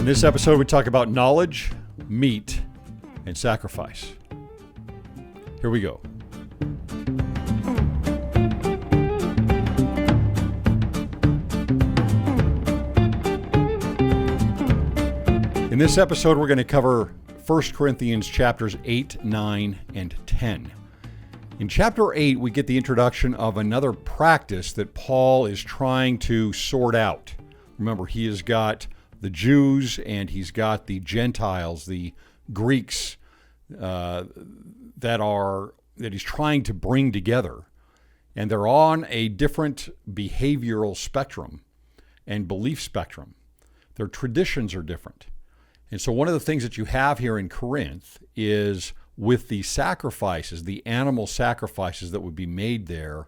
this episode, we talk about knowledge, meat, and sacrifice. Here we go. In this episode, we're going to cover 1 Corinthians chapters 8, 9, and 10. In chapter 8, we get the introduction of another practice that Paul is trying to sort out. Remember, he has got the Jews and he's got the Gentiles, the Greeks, that he's trying to bring together. And they're on a different behavioral spectrum and belief spectrum. Their traditions are different. And so one of the things that you have here in Corinth is with the sacrifices, the animal sacrifices that would be made there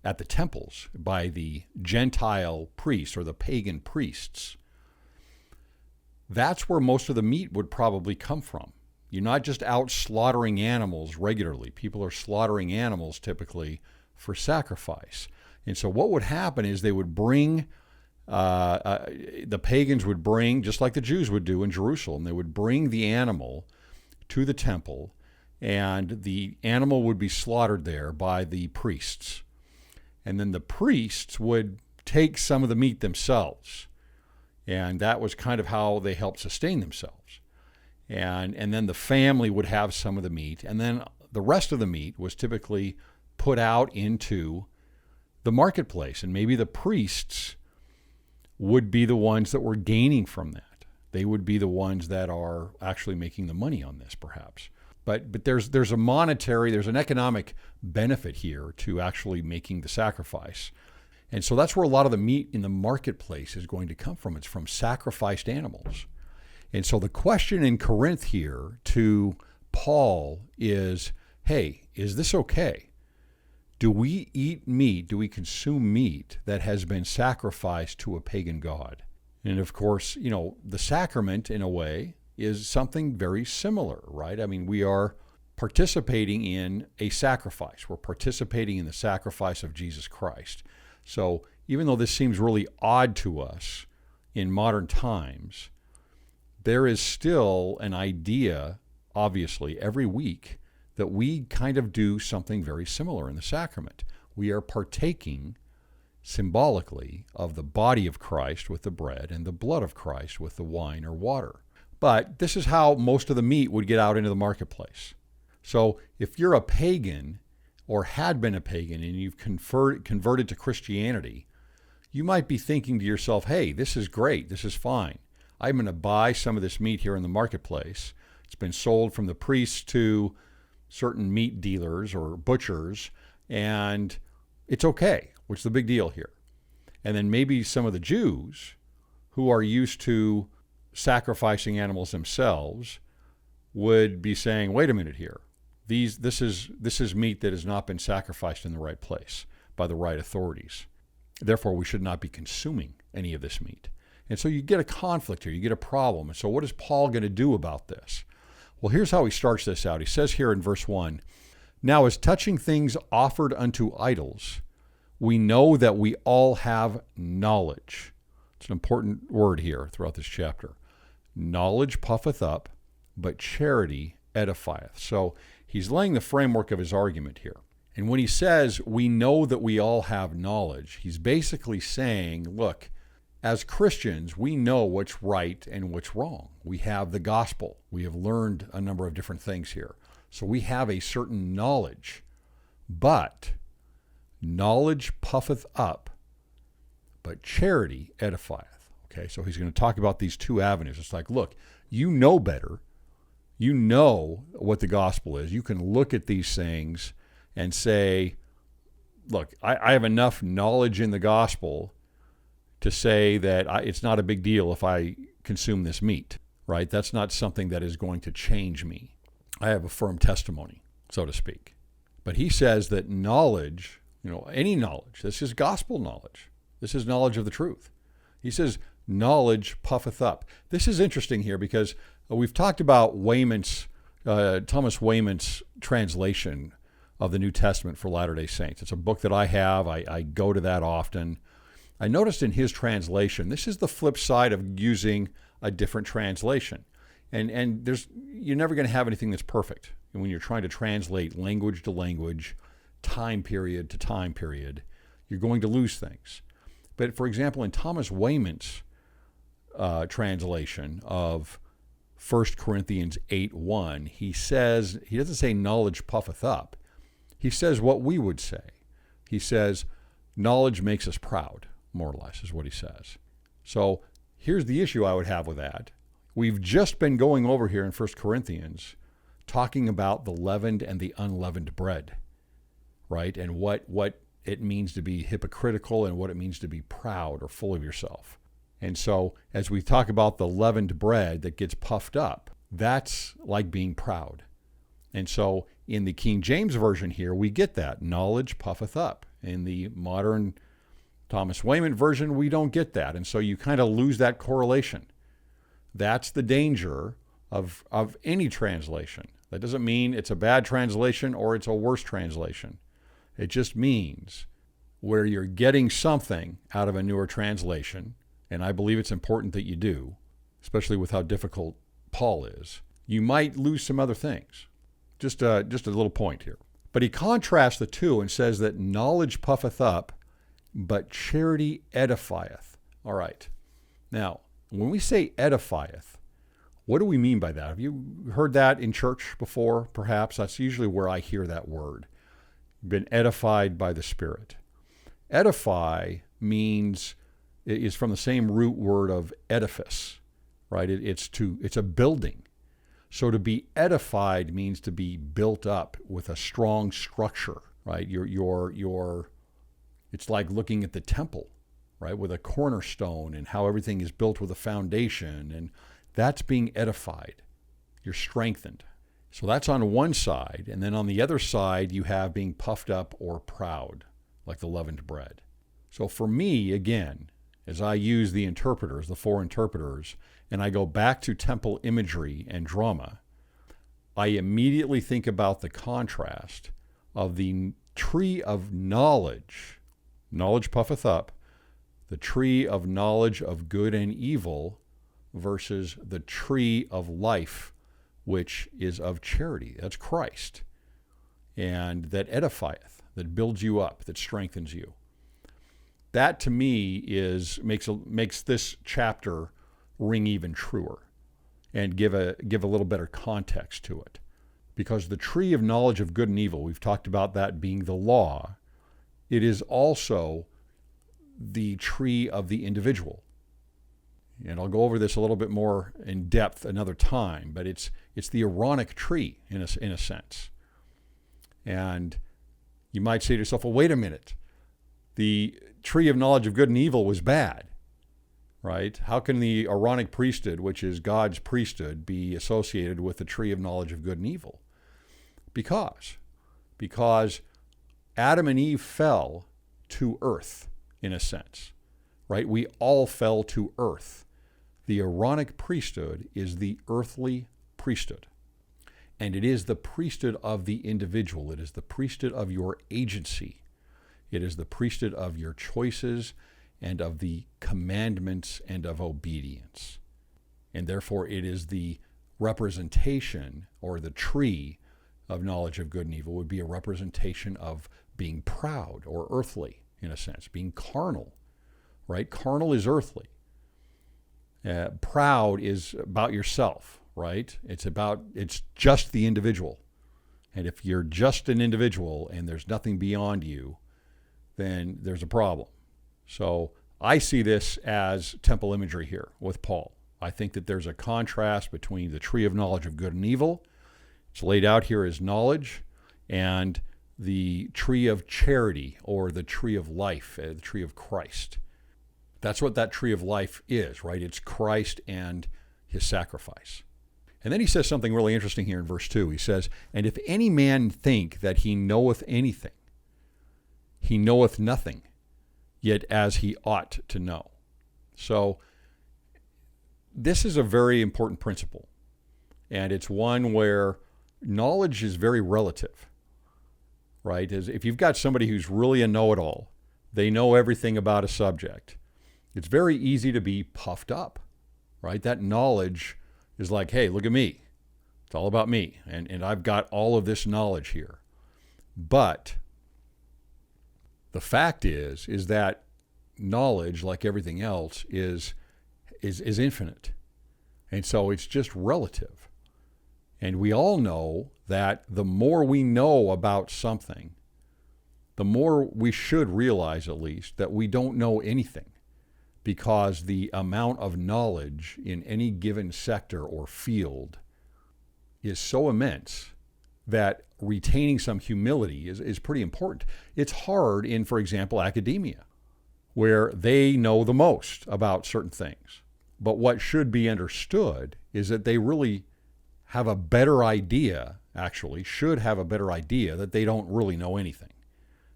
at the temples by the Gentile priests or the pagan priests. That's where most of the meat would probably come from. You're not just out slaughtering animals regularly. People are slaughtering animals typically for sacrifice. And so what would happen is they would bring, the pagans would bring, just like the Jews would do in Jerusalem, they would bring the animal to the temple, and the animal would be slaughtered there by the priests. And then the priests would take some of the meat themselves. And that was kind of how they helped sustain themselves. And then the family would have some of the meat. And then the rest of the meat was typically put out into the marketplace. And maybe the priests would be the ones that were gaining from that. They would be the ones that are actually making the money on this, perhaps. But there's an economic benefit here to actually making the sacrifice. And so that's where a lot of the meat in the marketplace is going to come from. It's from sacrificed animals. And so the question in Corinth here to Paul is, hey, is this okay? Do we eat meat, do we consume meat that has been sacrificed to a pagan god? And of course, the sacrament in a way is something very similar, right? I mean, we are participating in a sacrifice. We're participating in the sacrifice of Jesus Christ. So even though this seems really odd to us in modern times, there is still an idea, obviously, every week that we kind of do something very similar in the sacrament. We are partaking symbolically of the body of Christ with the bread and the blood of Christ with the wine or water. But this is how most of the meat would get out into the marketplace. So if you're a pagan or had been a pagan and you've converted to Christianity, you might be thinking to yourself, hey, this is great, this is fine. I'm going to buy some of this meat here in the marketplace. It's been sold from the priests to certain meat dealers or butchers, and it's okay. What's the big deal here? And then maybe some of the Jews who are used to sacrificing animals themselves would be saying, wait a minute here. This is meat that has not been sacrificed in the right place by the right authorities. Therefore, we should not be consuming any of this meat. And so you get a conflict here, you get a problem. And so what is Paul going to do about this? Well, here's how he starts this out. He says here in verse 1, "Now as touching things offered unto idols, we know that we all have knowledge." It's an important word here throughout this chapter. "Knowledge puffeth up, but charity edifieth." So he's laying the framework of his argument here. And when he says, we know that we all have knowledge, he's basically saying, look, as Christians, we know what's right and what's wrong. We have the gospel. We have learned a number of different things here. So we have a certain knowledge. But knowledge puffeth up, but charity edifieth. Okay, so he's going to talk about these two avenues. It's like, look, you know better. You know what the gospel is. You can look at these things and say, look, I have enough knowledge in the gospel to say that it's not a big deal if I consume this meat, right? That's not something that is going to change me. I have a firm testimony, so to speak. But he says that knowledge, any knowledge, this is gospel knowledge. This is knowledge of the truth. He says, knowledge puffeth up. This is interesting here because we've talked about Thomas Wayman's translation of the New Testament for Latter-day Saints. It's a book that I have. I go to that often. I noticed in his translation, this is the flip side of using a different translation. And you're never going to have anything that's perfect. And when you're trying to translate language to language, time period to time period, you're going to lose things. But for example, in Thomas Wayman's translation of 1 Corinthians 8:1, he doesn't say knowledge puffeth up. He says what we would say. He says knowledge makes us proud, more or less, is what he says. So here's the issue I would have with that. We've just been going over here in 1 Corinthians talking about the leavened and the unleavened bread, right? And what it means to be hypocritical and what it means to be proud or full of yourself. And so as we talk about the leavened bread that gets puffed up, that's like being proud. And so in the King James Version here, we get that. Knowledge puffeth up. In the modern Thomas Wayman version, we don't get that. And so you kind of lose that correlation. That's the danger of any translation. That doesn't mean it's a bad translation or it's a worse translation. It just means where you're getting something out of a newer translation, and I believe it's important that you do, especially with how difficult Paul is, you might lose some other things. Just a little point here. But he contrasts the two and says that knowledge puffeth up, but charity edifieth. All right. Now, when we say edifieth, what do we mean by that? Have you heard that in church before, perhaps? That's usually where I hear that word. Been edified by the Spirit. Edify is from the same root word of edifice, right? It's a building. So to be edified means to be built up with a strong structure, right? It's like looking at the temple, right? With a cornerstone and how everything is built with a foundation, and that's being edified. You're strengthened. So that's on one side, and then on the other side, you have being puffed up or proud, like the leavened bread. So for me, again, as I use the interpreters, the four interpreters, and I go back to temple imagery and drama, I immediately think about the contrast of the tree of knowledge. Knowledge puffeth up, the tree of knowledge of good and evil versus the tree of life, which is of charity. That's Christ. And that edifieth, that builds you up, that strengthens you. That to me makes this chapter ring even truer and give a little better context to it. Because the tree of knowledge of good and evil, we've talked about that being the law, it is also the tree of the individual. And I'll go over this a little bit more in depth another time, but it's the Aaronic tree in a sense. And you might say to yourself, well, wait a minute. The tree of knowledge of good and evil was bad, right? How can the Aaronic priesthood, which is God's priesthood, be associated with the tree of knowledge of good and evil? Because Adam and Eve fell to earth, in a sense, right? We all fell to earth. The Aaronic priesthood is the earthly priesthood. And it is the priesthood of the individual. It is the priesthood of your agency. It is the priesthood of your choices and of the commandments and of obedience. And therefore it is the representation, or the tree of knowledge of good and evil would be a representation of being proud or earthly, in a sense, being carnal, right? Carnal is earthly. Proud is about yourself, right? It's just the individual. And if you're just an individual and there's nothing beyond you, then there's a problem. So I see this as temple imagery here with Paul. I think that there's a contrast between the tree of knowledge of good and evil. It's laid out here as knowledge, and the tree of charity, or the tree of life, the tree of Christ. That's what that tree of life is, right? It's Christ and his sacrifice. And then he says something really interesting here in verse 2. He says, "And if any man think that he knoweth anything, he knoweth nothing, yet as he ought to know." So this is a very important principle. And it's one where knowledge is very relative, right? If you've got somebody who's really a know-it-all, They know everything about a subject. It's very easy to be puffed up, right? That knowledge is like, hey, look at me. It's all about me. And I've got all of this knowledge here. But the fact is that knowledge, like everything else, is infinite. And so it's just relative. And we all know that the more we know about something, the more we should realize, at least, that we don't know anything, because the amount of knowledge in any given sector or field is so immense that retaining some humility is pretty important. It's hard in, for example, academia, where they know the most about certain things. But what should be understood is that they really have a better idea, actually, should have a better idea that they don't really know anything.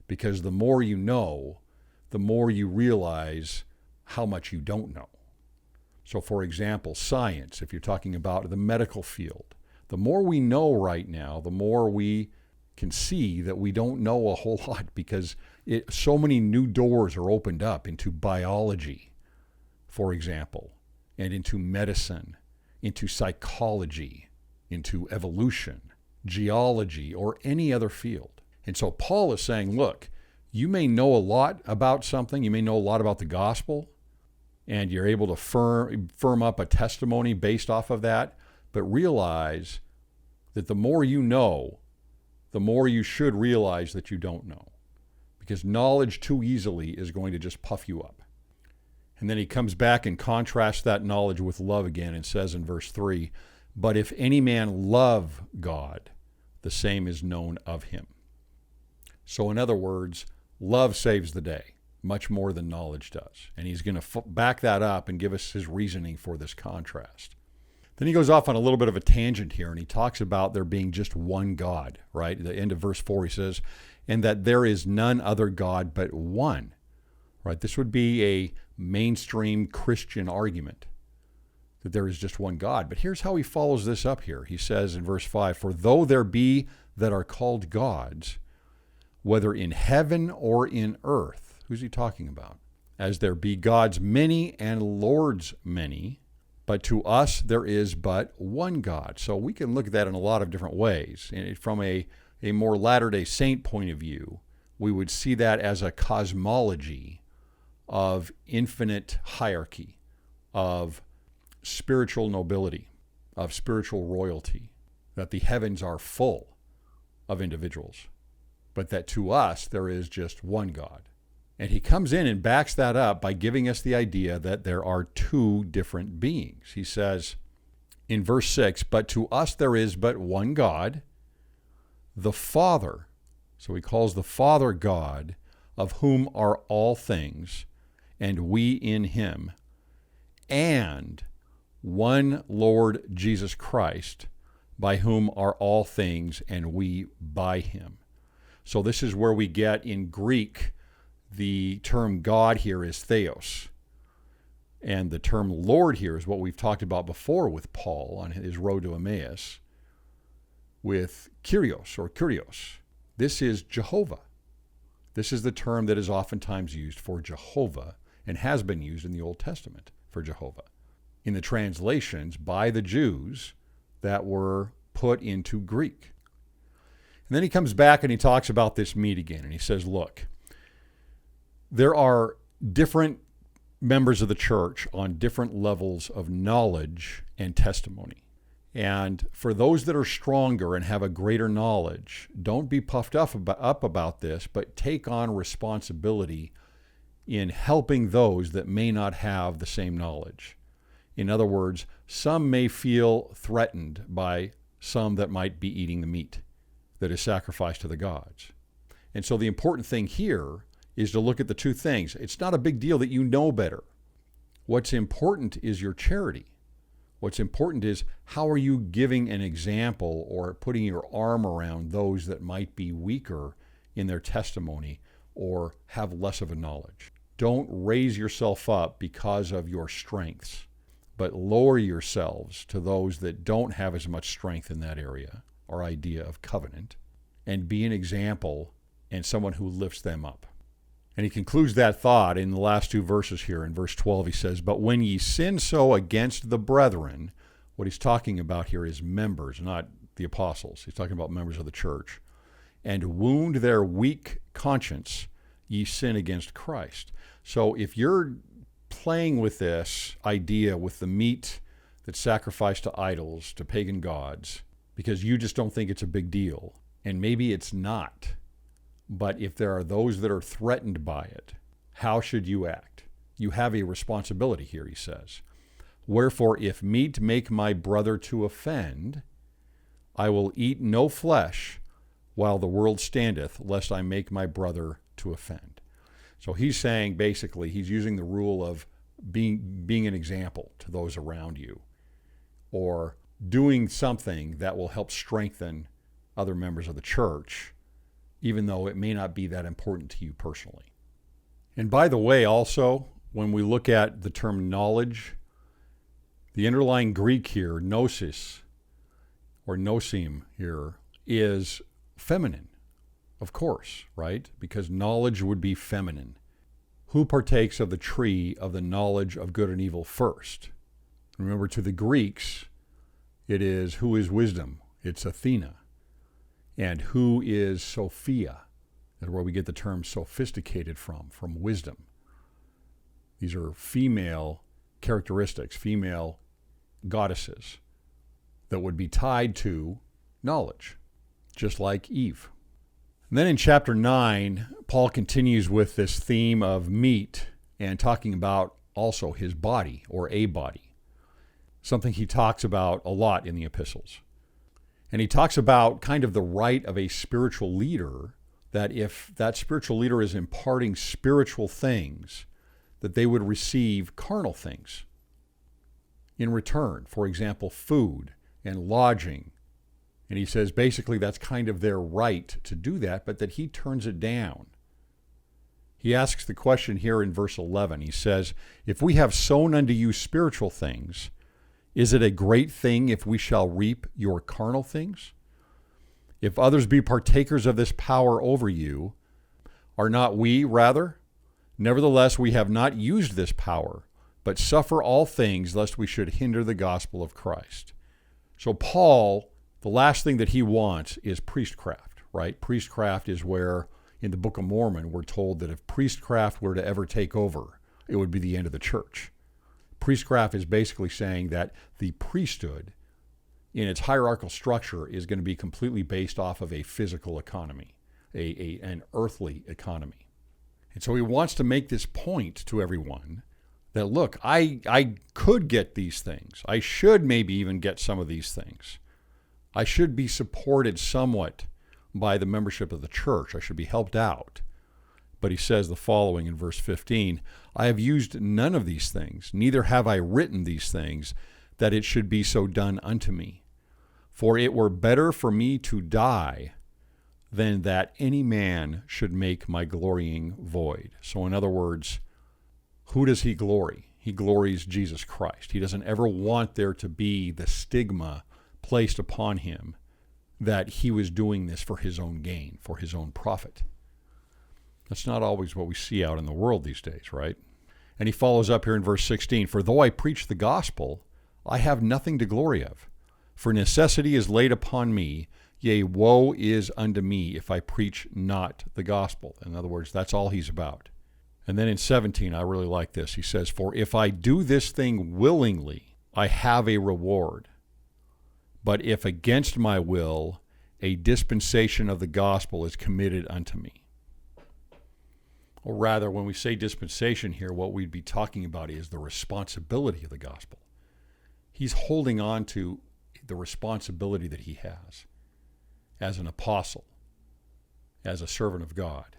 Because the more you know, the more you realize how much you don't know. So, for example, science, if you're talking about the medical field, the more we know right now, the more we can see that we don't know a whole lot, because so many new doors are opened up into biology, for example, and into medicine, into psychology, into evolution, geology, or any other field. And so Paul is saying, look, you may know a lot about something, you may know a lot about the gospel, and you're able to firm up a testimony based off of that, but realize that the more you know, the more you should realize that you don't know, because knowledge too easily is going to just puff you up. And then he comes back and contrasts that knowledge with love again and says in verse 3, but if any man love God, the same is known of him. So in other words, love saves the day much more than knowledge does. And he's going to back that up and give us his reasoning for this contrast. Then he goes off on a little bit of a tangent here, and he talks about there being just one God, right? At the end of verse 4, he says, and that there is none other God but one, right? This would be a mainstream Christian argument, that there is just one God. But here's how he follows this up here. He says in verse 5, for though there be that are called gods, whether in heaven or in earth. Who's he talking about? As there be gods many and lords many, but to us there is but one God. So we can look at that in a lot of different ways. And from a more Latter-day Saint point of view, we would see that as a cosmology of infinite hierarchy, of spiritual nobility, of spiritual royalty, that the heavens are full of individuals, but that to us there is just one God. And he comes in and backs that up by giving us the idea that there are two different beings. He says in verse 6, but to us there is but one God, the Father. So he calls the Father God, of whom are all things, and we in him, and one Lord Jesus Christ, by whom are all things, and we by him. So this is where we get in Greek, the term God here is theos. And the term Lord here is what we've talked about before with Paul on his road to Emmaus, with Kyrios or Kyrios. This is Jehovah. This is the term that is oftentimes used for Jehovah and has been used in the Old Testament for Jehovah in the translations by the Jews that were put into Greek. And then he comes back and he talks about this meat again, and he says, look, there are different members of the church on different levels of knowledge and testimony. And for those that are stronger and have a greater knowledge, don't be puffed up about this, but take on responsibility in helping those that may not have the same knowledge. In other words, some may feel threatened by some that might be eating the meat that is sacrificed to the gods. And so the important thing here is to look at the two things. It's not a big deal that you know better. What's important is your charity. What's important is how are you giving an example or putting your arm around those that might be weaker in their testimony or have less of a knowledge. Don't raise yourself up because of your strengths, but lower yourselves to those that don't have as much strength in that area or idea of covenant, and be an example and someone who lifts them up. And he concludes that thought in the last two verses here. In verse 12, he says, "But when ye sin so against the brethren," what he's talking about here is members, not the apostles. He's talking about members of the church. "And wound their weak conscience, ye sin against Christ." So if you're playing with this idea with the meat that's sacrificed to idols, to pagan gods, because you just don't think it's a big deal, and maybe it's not, but if there are those that are threatened by it, how should you act? You have a responsibility here, he says. "Wherefore, if meat make my brother to offend, I will eat no flesh while the world standeth, lest I make my brother to offend." So he's saying, basically, he's using the rule of being an example to those around you, or doing something that will help strengthen other members of the church, even though it may not be that important to you personally. And by the way, also, when we look at the term knowledge, the underlying Greek here, gnosis, or nosim here, is feminine, of course, right? Because knowledge would be feminine. Who partakes of the tree of the knowledge of good and evil first? Remember, to the Greeks, it is who is wisdom? It's Athena. And who is Sophia? That's where we get the term sophisticated from wisdom. These are female characteristics, female goddesses that would be tied to knowledge, just like Eve. And then in chapter 9, Paul continues with this theme of meat and talking about also his body, or a body, something he talks about a lot in the epistles. And he talks about kind of the right of a spiritual leader, that if that spiritual leader is imparting spiritual things, that they would receive carnal things in return. For example, food and lodging. And he says basically that's kind of their right to do that, but that he turns it down. He asks the question here in verse 11. He says, "If we have sown unto you spiritual things, is it a great thing if we shall reap your carnal things? If others be partakers of this power over you, are not we rather? Nevertheless, we have not used this power, but suffer all things lest we should hinder the gospel of Christ." So Paul, the last thing that he wants is priestcraft, right? Priestcraft is where, in the Book of Mormon, we're told that if priestcraft were to ever take over, it would be the end of the church. Priestcraft is basically saying that the priesthood, in its hierarchical structure, is going to be completely based off of a physical economy, an earthly economy. And so he wants to make this point to everyone that, look, I could get these things. I should maybe even get some of these things. I should be supported somewhat by the membership of the church. I should be helped out. But he says the following in verse 15, "I have used none of these things, neither have I written these things, that it should be so done unto me. For it were better for me to die than that any man should make my glorying void." So in other words, who does he glory? He glories Jesus Christ. He doesn't ever want there to be the stigma placed upon him that he was doing this for his own gain, for his own profit. That's not always what we see out in the world these days, right? And he follows up here in verse 16, "For though I preach the gospel, I have nothing to glory of. For necessity is laid upon me, yea, woe is unto me if I preach not the gospel." In other words, that's all he's about. And then in 17, I really like this. He says, "For if I do this thing willingly, I have a reward. But if against my will, a dispensation of the gospel is committed unto me." Or rather, when we say dispensation here, what we'd be talking about is the responsibility of the gospel. He's holding on to the responsibility that he has as an apostle, as a servant of God.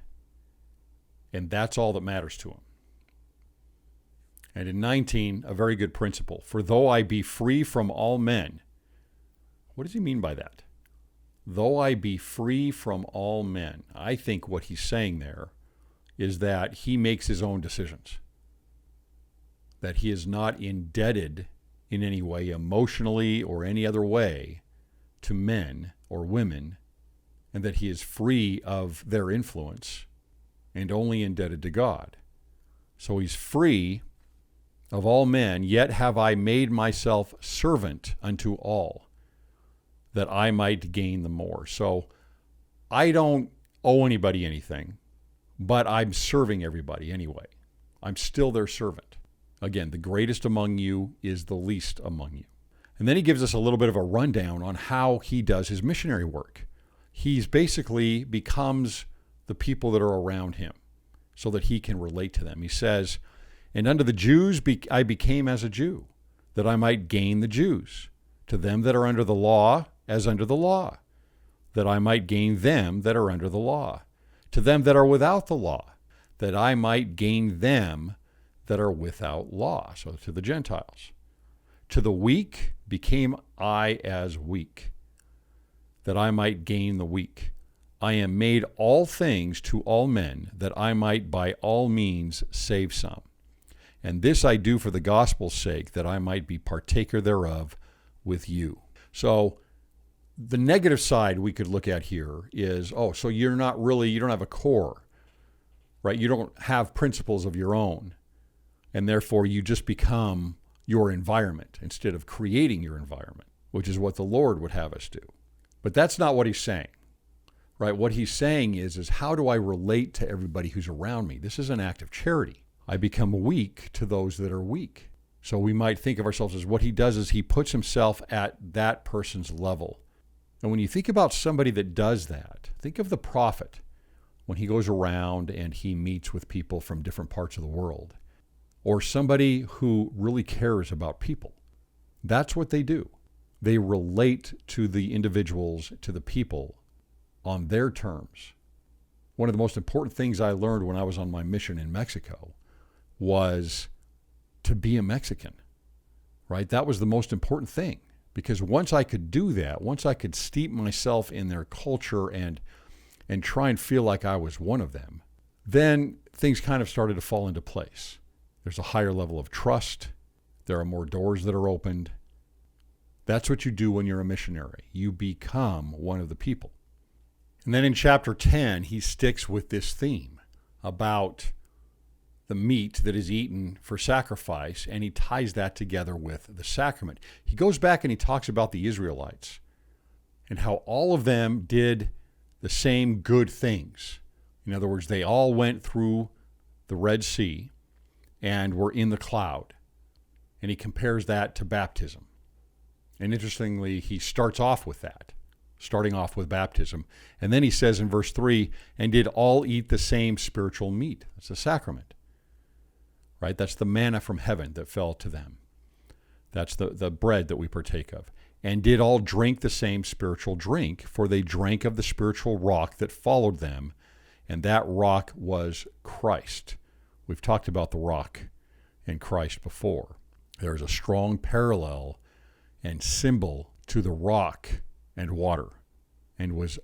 And that's all that matters to him. And in 19, a very good principle. "For though I be free from all men," what does he mean by that? Though I be free from all men. I think what he's saying there is that he makes his own decisions, that he is not indebted in any way, emotionally or any other way, to men or women, and that he is free of their influence, and only indebted to God. So he's free of all men, yet have I made myself servant unto all, that I might gain the more. So I don't owe anybody anything, but I'm serving everybody anyway. I'm still their servant. Again, the greatest among you is the least among you. And then he gives us a little bit of a rundown on how he does his missionary work. He's basically becomes the people that are around him so that he can relate to them. He says, and unto the Jews I became as a Jew, that I might gain the Jews. To them that are under the law, as under the law, that I might gain them that are under the law. To them that are without the law, that I might gain them that are without law. So to the Gentiles. To the weak became I as weak, that I might gain the weak. I am made all things to all men, that I might by all means save some. And this I do for the gospel's sake, that I might be partaker thereof with you. So the negative side we could look at here is, so you don't have a core, right? You don't have principles of your own, and therefore you just become your environment instead of creating your environment, which is what the Lord would have us do. But that's not what he's saying, right? What he's saying is how do I relate to everybody who's around me? This is an act of charity. I become weak to those that are weak. So we might think of ourselves as what he does is he puts himself at that person's level. And when you think about somebody that does that, think of the prophet when he goes around and he meets with people from different parts of the world, or somebody who really cares about people. That's what they do. They relate to the individuals, to the people, on their terms. One of the most important things I learned when I was on my mission in Mexico was to be a Mexican, right? That was the most important thing, because once I could do that, once I could steep myself in their culture and try and feel like I was one of them, then things kind of started to fall into place. There's a higher level of trust. There are more doors that are opened. That's what you do when you're a missionary. You become one of the people. And then in chapter 10, he sticks with this theme about the meat that is eaten for sacrifice, and he ties that together with the sacrament. He goes back and he talks about the Israelites and how all of them did the same good things. In other words, they all went through the Red Sea and were in the cloud. And he compares that to baptism. And interestingly, he starts off with that, starting off with baptism. And then he says in verse 3, and did all eat the same spiritual meat. That's the sacrament, right? That's the manna from heaven that fell to them. That's the bread that we partake of. And did all drink the same spiritual drink, for they drank of the spiritual rock that followed them, and that rock was Christ. We've talked about the rock and Christ before. There is a strong parallel and symbol to the rock and water, and was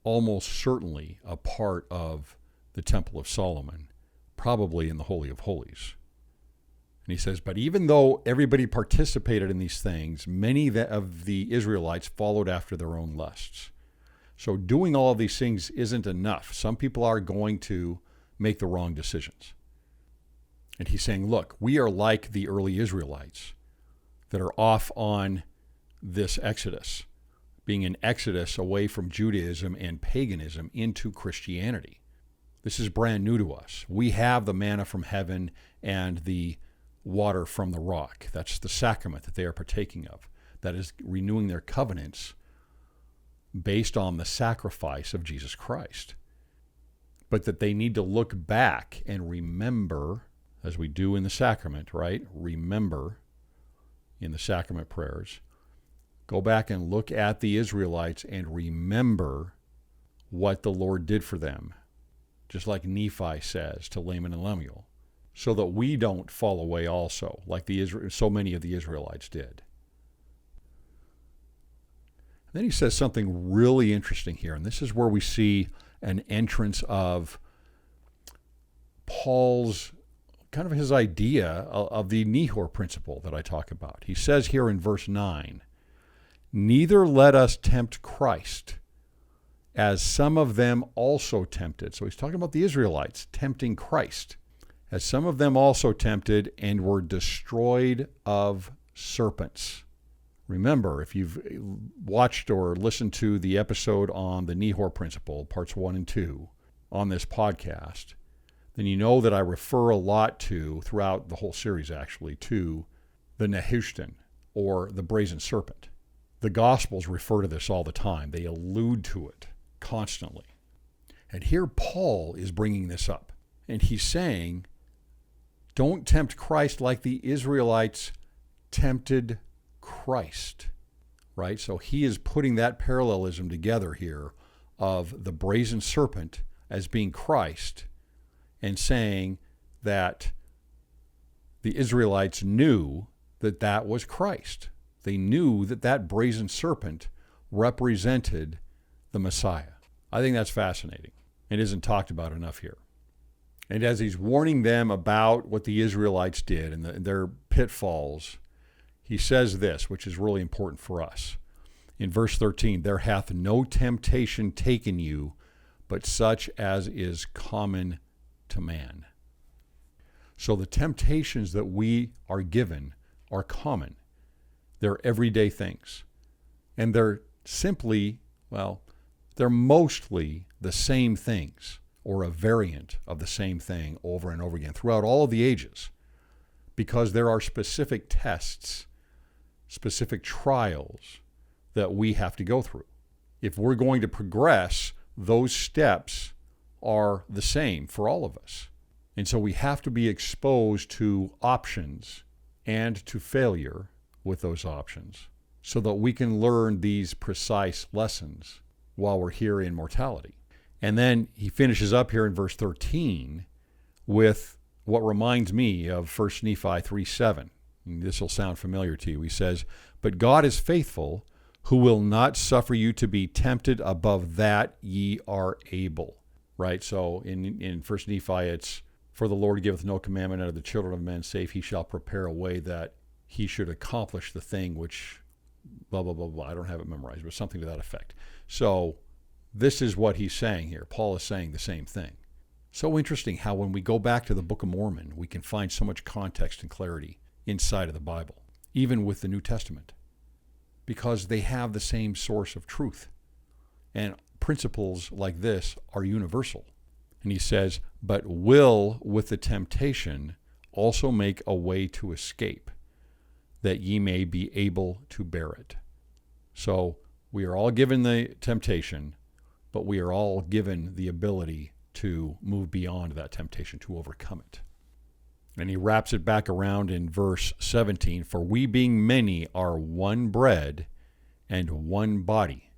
almost certainly a part of the Temple of Solomon, probably in the Holy of Holies. And he says, but even though everybody participated in these things, many of the Israelites followed after their own lusts. So doing all of these things isn't enough. Some people are going to make the wrong decisions. And he's saying, look, we are like the early Israelites that are off on this exodus, being an exodus away from Judaism and paganism into Christianity. This is brand new to us. We have the manna from heaven and the water from the rock. That's the sacrament that they are partaking of. That is renewing their covenants based on the sacrifice of Jesus Christ. But that they need to look back and remember, as we do in the sacrament, right? Remember in the sacrament prayers. Go back and look at the Israelites and remember what the Lord did for them, just like Nephi says to Laman and Lemuel, so that we don't fall away also, like so many of the Israelites did. Then he says something really interesting here, and this is where we see an entrance of Paul's kind of his idea of the Nehor principle that I talk about. He says here in verse 9, neither let us tempt Christ, as some of them also tempted. So he's talking about the Israelites tempting Christ. As some of them also tempted and were destroyed of serpents. Remember, if you've watched or listened to the episode on the Nehor principle, parts 1 and 2, on this podcast, then you know that I refer a lot to, throughout the whole series actually, to the Nehushtan, or the brazen serpent. The Gospels refer to this all the time. They allude to it constantly. And here Paul is bringing this up. And he's saying, don't tempt Christ like the Israelites tempted Christ, right? So he is putting that parallelism together here of the brazen serpent as being Christ, and saying that the Israelites knew that that was Christ. They knew that that brazen serpent represented the Messiah. I think that's fascinating. It isn't talked about enough here. And as he's warning them about what the Israelites did and their pitfalls, he says this, which is really important for us. In verse 13, there hath no temptation taken you, but such as is common to man. So the temptations that we are given are common. They're everyday things. And they're simply, they're mostly the same things, or a variant of the same thing over and over again throughout all of the ages, because there are specific tests, specific trials that we have to go through. If we're going to progress, those steps are the same for all of us. And so we have to be exposed to options and to failure with those options so that we can learn these precise lessons while we're here in mortality. And then he finishes up here in verse 13 with what reminds me of 1 Nephi 3:7. This will sound familiar to you. He says, but God is faithful, who will not suffer you to be tempted above that ye are able. Right? So in 1 Nephi, it's, for the Lord giveth no commandment unto the children of men, save he shall prepare a way that he should accomplish the thing which blah, blah, blah, blah. I don't have it memorized, but something to that effect. So this is what he's saying here. Paul is saying the same thing. So interesting how when we go back to the Book of Mormon, we can find so much context and clarity inside of the Bible, even with the New Testament, because they have the same source of truth. And principles like this are universal. And he says, but will with the temptation also make a way to escape, that ye may be able to bear it. So we are all given the temptation, but we are all given the ability to move beyond that temptation, to overcome it. And he wraps it back around in verse 17, for we being many are one bread and one body.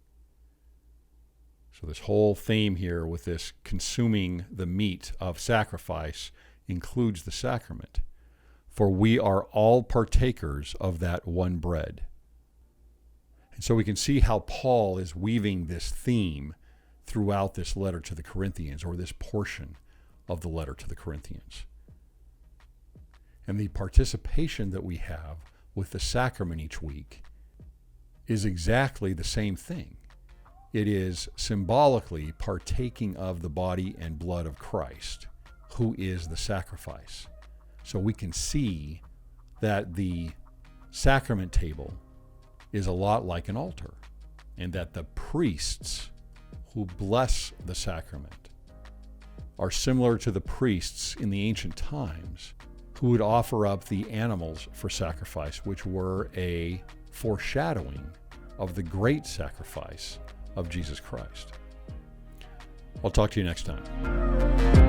So this whole theme here with this consuming the meat of sacrifice includes the sacrament. For we are all partakers of that one bread. And so we can see how Paul is weaving this theme throughout this letter to the Corinthians, or this portion of the letter to the Corinthians. And the participation that we have with the sacrament each week is exactly the same thing. It is symbolically partaking of the body and blood of Christ, who is the sacrifice. So we can see that the sacrament table is a lot like an altar, and that the priests who bless the sacrament are similar to the priests in the ancient times who would offer up the animals for sacrifice, which were a foreshadowing of the great sacrifice of Jesus Christ. I'll talk to you next time.